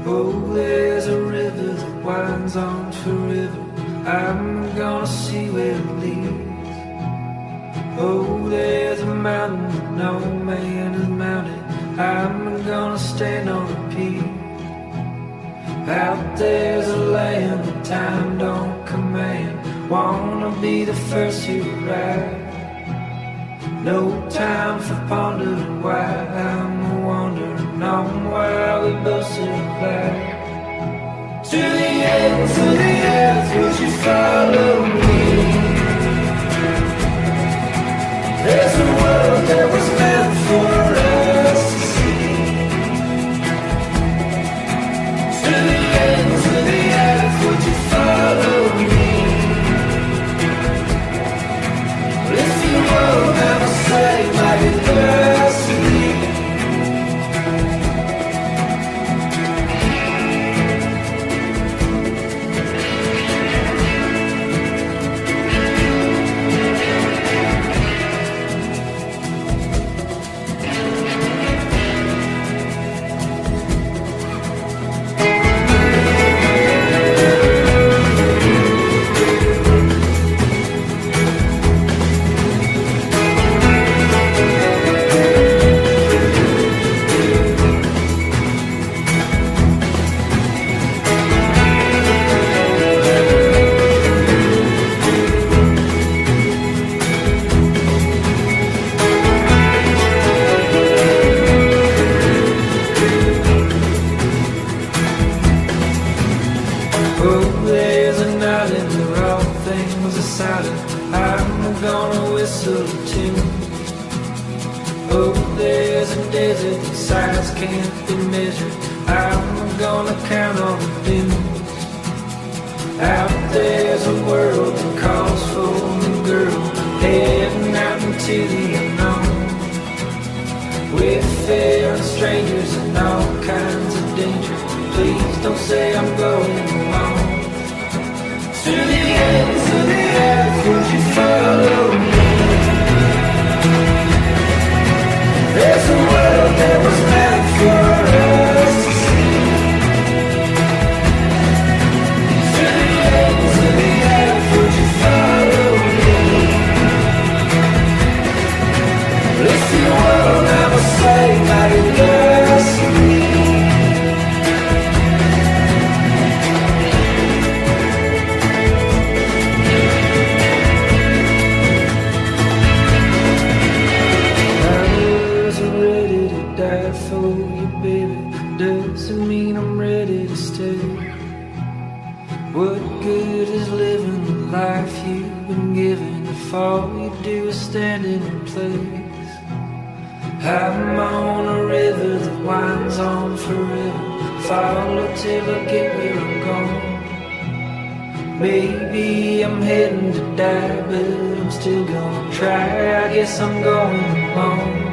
Oh, there's a river that winds on forever. I'm gonna see where it leads. Oh, there's a mountain that no man has mounted. I'm gonna stand on a peak. Out there's a land that time don't command. Wanna be the first to arrive. No time for pondering why I'm wandering on while we both survive. To the ends of the earth, would you follow me? There's a world that was meant for us to see. To the ends of the earth, would you follow me? If you won't ever say my university. Oh, there's an island where all things are silent. I'm gonna whistle a tune. Oh, there's a desert that size can't be measured. I'm gonna count on the dunes. Out there's a world that calls for a girl, heading out into the unknown. With fear and strangers and all kinds of danger. Please don't say I'm going alone. To the ends of the earth, would you follow me? There's a world that was meant for us to see. To the ends of the earth, would you follow me? If you won't ever say my university. For you, baby, doesn't mean I'm ready to stay. What good is living the life you've been given if all you do is standing in place? I'm on a river that winds on forever. Follow till I get where I'm going. Maybe I'm heading to die, but I'm still gonna try. I guess I'm going alone.